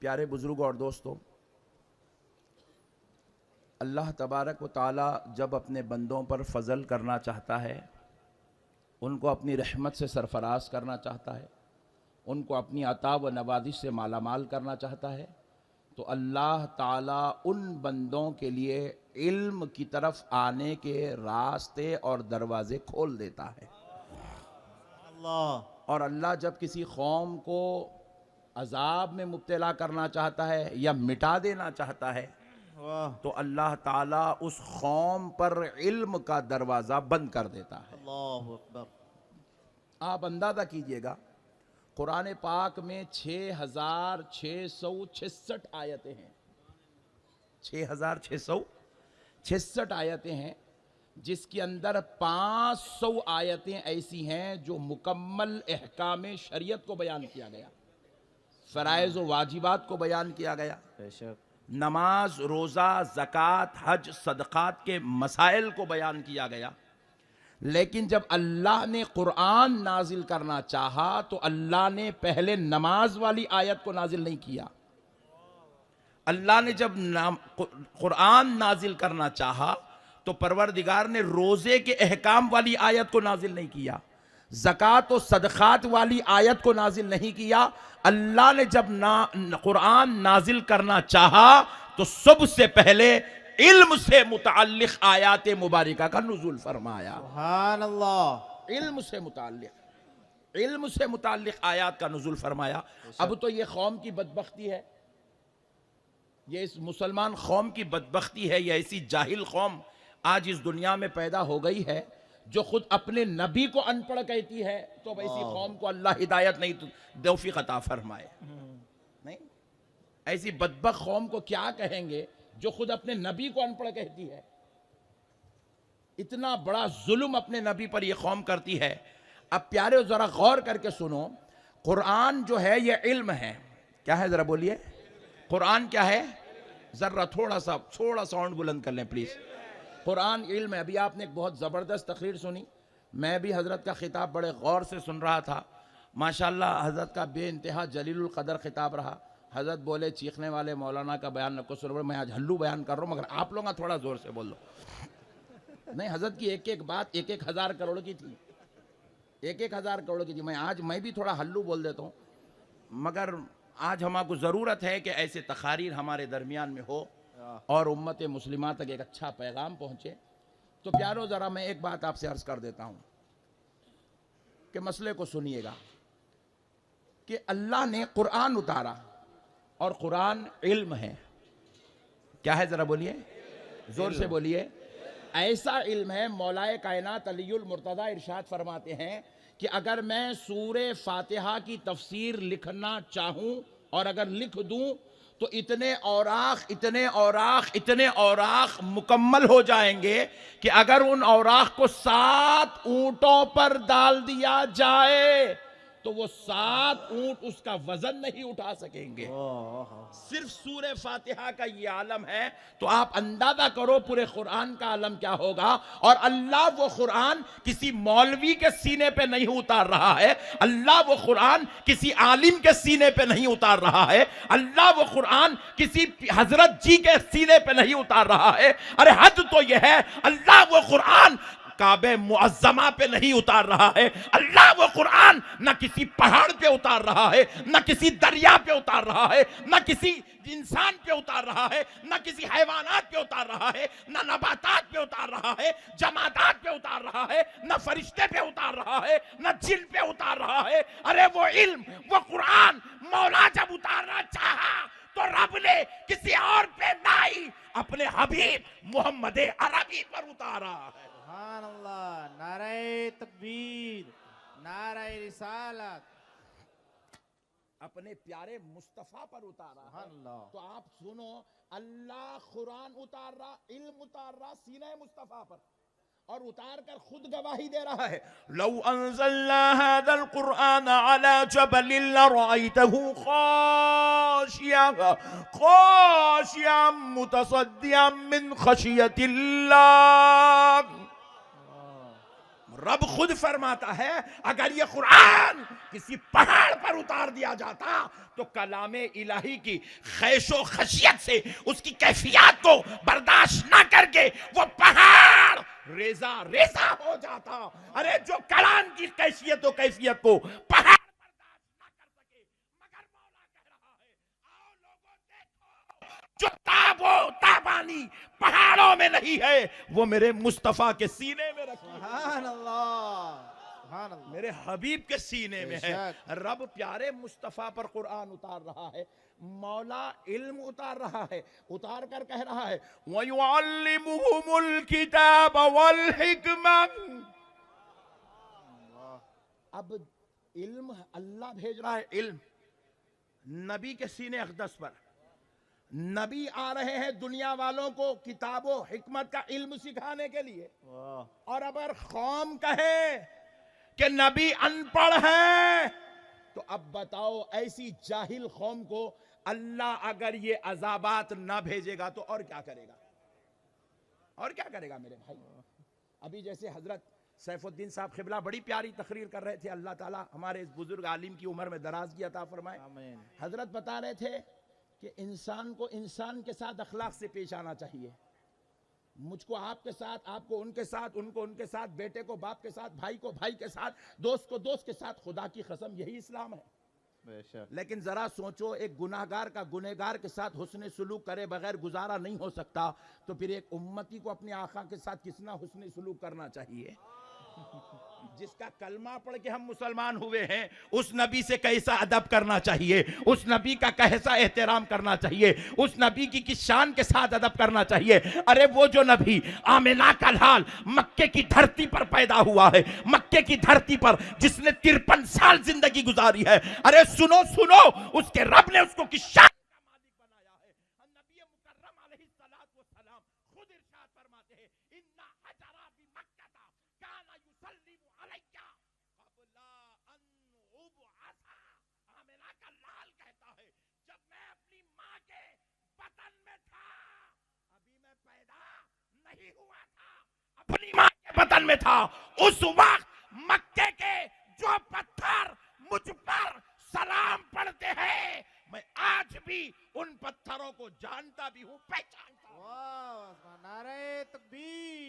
प्यारे बुजुर्गों और दोस्तों, अल्लाह तबारक व तआला जब अपने बंदों पर फजल करना चाहता है, उनको अपनी रहमत से सरफराज करना चाहता है, उनको अपनी अता व नवाजिश से मालामाल करना चाहता है, तो अल्लाह ताला उन बंदों के लिए इल्म की तरफ आने के रास्ते और दरवाजे खोल देता है। और अल्लाह जब किसी कौम को अजाब में मुब्तला करना चाहता है या मिटा देना चाहता है, तो अल्लाह ताला उस कौम पर इल्म का दरवाज़ा बंद कर देता है। अल्लाहु अकबर। आप अंदाज़ा कीजिएगा, कुरान पाक में 6666 आयतें हैं, 6666 आयतें हैं, जिसके अंदर 500 आयतें ऐसी हैं जो मुकम्मल अहकाम शरीयत को बयान किया गया, फ़राइज़ व वाजिबात को बयान किया गया, नमाज, रोज़ा, ज़कात, हज, सदक़ात के मसाइल को बयान किया गया। लेकिन जब अल्लाह ने कुरान नाजिल करना चाहा तो अल्लाह ने पहले नमाज वाली आयत को नाजिल नहीं किया। अल्लाह ने जब कुरान नाजिल करना चाहा तो परवरदिगार ने रोज़े के अहकाम वाली आयत को नाजिल नहीं किया, ज़कात और सदक़ात वाली आयत को नाजिल नहीं किया। अल्लाह ने जब कुरान नाजिल करना चाहा तो सबसे पहले इल्म से मुताल्लिक़ आयात मुबारका का नुज़ूल फरमाया। सुभान अल्लाह। इल्म से मुताल्लिक़ आयात का नुज़ूल फरमाया। अब तो ये कौम की बदबख्ती है, ये इस मुसलमान कौम की बदबख्ती है, ये ऐसी जाहिल कौम आज इस दुनिया में पैदा हो गई है जो खुद अपने नबी को अनपढ़ कहती है। तो ऐसी कौम को अल्लाह हिदायत नहीं तो तौफीक अता फरमाए। नहीं, ऐसी बदबख्त कौम को क्या कहेंगे जो खुद अपने नबी को अनपढ़ कहती है। इतना बड़ा जुल्म अपने नबी पर यह कौम करती है। अब प्यारे जरा गौर करके सुनो, कुरान जो है यह इल्म है। क्या है, जरा बोलिए, कुरान क्या है? जरा थोड़ा सा साउंड बुलंद कर लें प्लीज। कुरान इल्म है। अभी आपने एक बहुत ज़बरदस्त तकरीर सुनी, मैं भी हज़रत का खिताब बड़े गौर से सुन रहा था। माशाअल्लाह हज़रत का बेइंतहा जलीलुल क़दर खिताब रहा। हज़रत बोले, चीखने वाले मौलाना का बयान न को सुन, मैं आज हल्लू बयान कर रहा हूँ, मगर आप लोग थोड़ा ज़ोर से बोल लो। नहीं, हज़रत की एक एक बात 1,000 करोड़ की थी, 1,000 करोड़ की थी। मैं भी थोड़ा हल्लू बोल देता हूँ, मगर आज हमको ज़रूरत है कि ऐसे तकारीर हमारे दरमियान में हो और उम्मत मुस्लिमा तक एक अच्छा पैगाम पहुँचे। तो प्यारो, ज़रा मैं एक बात आपसे अर्ज़ कर देता हूँ कि मसले को सुनिएगा कि अल्लाह ने कुरान उतारा और कुरान इल्म है। क्या है, ज़रा बोलिए, ज़ोर से बोलिए। ऐसा इल्म है, मौलाए कायनात अलीउल मुर्तज़ा इरशाद फरमाते हैं कि अगर मैं सूरे फातिहा की तफसीर लिखना चाहूँ और अगर लिख दूँ तो इतने औराख मुकम्मल हो जाएंगे कि अगर उन औराख को 7 ऊंटों पर डाल दिया जाए तो वो 7 ऊंट उसका वजन नहीं उठा सकेंगे। सिर्फ सूरे फातिहा का ये आलम है, तो आप अंदाजा करो पूरे कुरान का आलम क्या होगा। और अल्लाह वो कुरान किसी मौलवी के सीने पे नहीं उतार रहा है, अल्लाह वो कुरान किसी आलिम के सीने पे नहीं उतार रहा है, अल्लाह वो कुरान किसी हजरत जी के सीने पे नहीं उतार रहा है। अरे हद तो यह है, अल्लाह वो कुरान काबे मुअज्जमा पे नहीं उतार रहा है, अल्लाह वो कुरान न किसी पहाड़ पे उतार रहा है, न किसी दरिया पे उतार रहा है, न किसी इंसान पे उतार रहा है, न किसी हैवानात पे उतार रहा है, न नबातात पे उतार रहा है, जमातात पे उतार रहा है, न फरिश्ते पे उतार रहा है, न जिन पे उतार रहा है। अरे वो इल्म, वो कुरान मौला जब उतारना चाहा तो रब ने किसी और पे नहीं, अपने हबीब मोहम्मद अरबी पर उतारा है। सुभान अल्लाह। नारे तकबीर, नारे रिसालत, अपने प्यारे मुस्तफा पर उतारा है। तो आप सुनो, अल्लाह कुरान उतार रहा, इल्म उतार रहा सीने मुस्तफा पर, और उतार कर खुद गवाही दे रहा है। लौ अंज़लना हाज़ल कुरआन अला जबलिन लरअयतहु खाशियम मुतसद्दियम मिन खशियतिल्लाह। रब खुद फरमाता है अगर ये कुरान किसी पहाड़ पर उतार दिया जाता तो कलामे इलाही की खैशो खशियत से उसकी कैफियत को बर्दाश्त ना करके वो पहाड़ रेजा रेजा हो जाता। अरे जो कलाम की कैफियत को पहाड़ बर्दाश्त ना कर सके, मगर मौला कह रहा है आओ लोगों देखो जो ताबो ताबानी पहाड़ों में नहीं है वो मेरे मुस्तफा के सीने में रखी है, सुभान अल्लाह, सुभान अल्लाह। मेरे हबीब के सीने में है। बेशक। रब प्यारे मुस्तफा पर कुरान उतार रहा है, मौला इल्म उतार रहा है, उतार कर कह रहा है वयुअल्लिमुहुमुल किताब वल हिकमा। अब इल्म अल्लाह भेज रहा है, इल्म नबी के सीने अक़दस पर। नबी आ रहे हैं दुनिया वालों को किताबों हिकमत का इल्म सिखाने के लिए। वाह। और अगर कौम कहे कि नबी अनपढ़ है तो अब बताओ ऐसी जाहिल कौम को अल्लाह अगर ये अजाबात ना भेजेगा तो और क्या करेगा, और क्या करेगा मेरे भाई। अभी जैसे हजरत सैफुद्दीन साहब क़िबला बड़ी प्यारी तकरीर कर रहे थे, अल्लाह ताला हमारे इस बुजुर्ग आलिम की उम्र में दराज़गी अता फरमाए। आमीन। हजरत बता रहे थे कि इंसान को इंसान के साथ अखलाक से पेश आना चाहिए। मुझको आपके साथ, आपको उनके साथ, उनको उनके साथ, बेटे को बाप के साथ, भाई को भाई के साथ, दोस्त को दोस्त के साथ, खुदा की कसम यही इस्लाम है। बेशक। लेकिन जरा सोचो एक गुनाहगार का गुनहगार के साथ हुस्न सुलूक करे बगैर गुजारा नहीं हो सकता, तो फिर एक उम्मती को अपनी आका के साथ कितना हुस्न सुलूक करना चाहिए। जिसका कलमा पढ़ के हम मुसलमान हुए हैं उस नबी से कैसा अदब करना चाहिए, उस नबी का कैसा एहतराम करना चाहिए, उस नबी की किस शान के साथ अदब करना चाहिए। अरे वो जो नबी आमिना का लाल मक्के की धरती पर पैदा हुआ है, मक्के की धरती पर जिसने 53 साल जिंदगी गुजारी है, अरे सुनो सुनो उसके रब ने उसको किस शान का मालिक बनाया है। नबी मुकर्रम अलैहिस्सलातु वस्सलाम खुद इरशाद फरमाते हैं इन्ना हजरा बि मक्का काना युसल्लिमु अलैया कबला अन उबअसा। आमिना का लाल कहता है जब मैं अपनी मां के बतन में था, अभी मैं पैदा नहीं हुआ था, अपनी मां के बतन में था, उस वक्त मक्के के जो पत्थर मुझ पर सलाम पढ़ते हैं मैं आज भी उन पत्थरों को जानता भी हूं, पहचानता हूं। वाह, नारे तकबीर।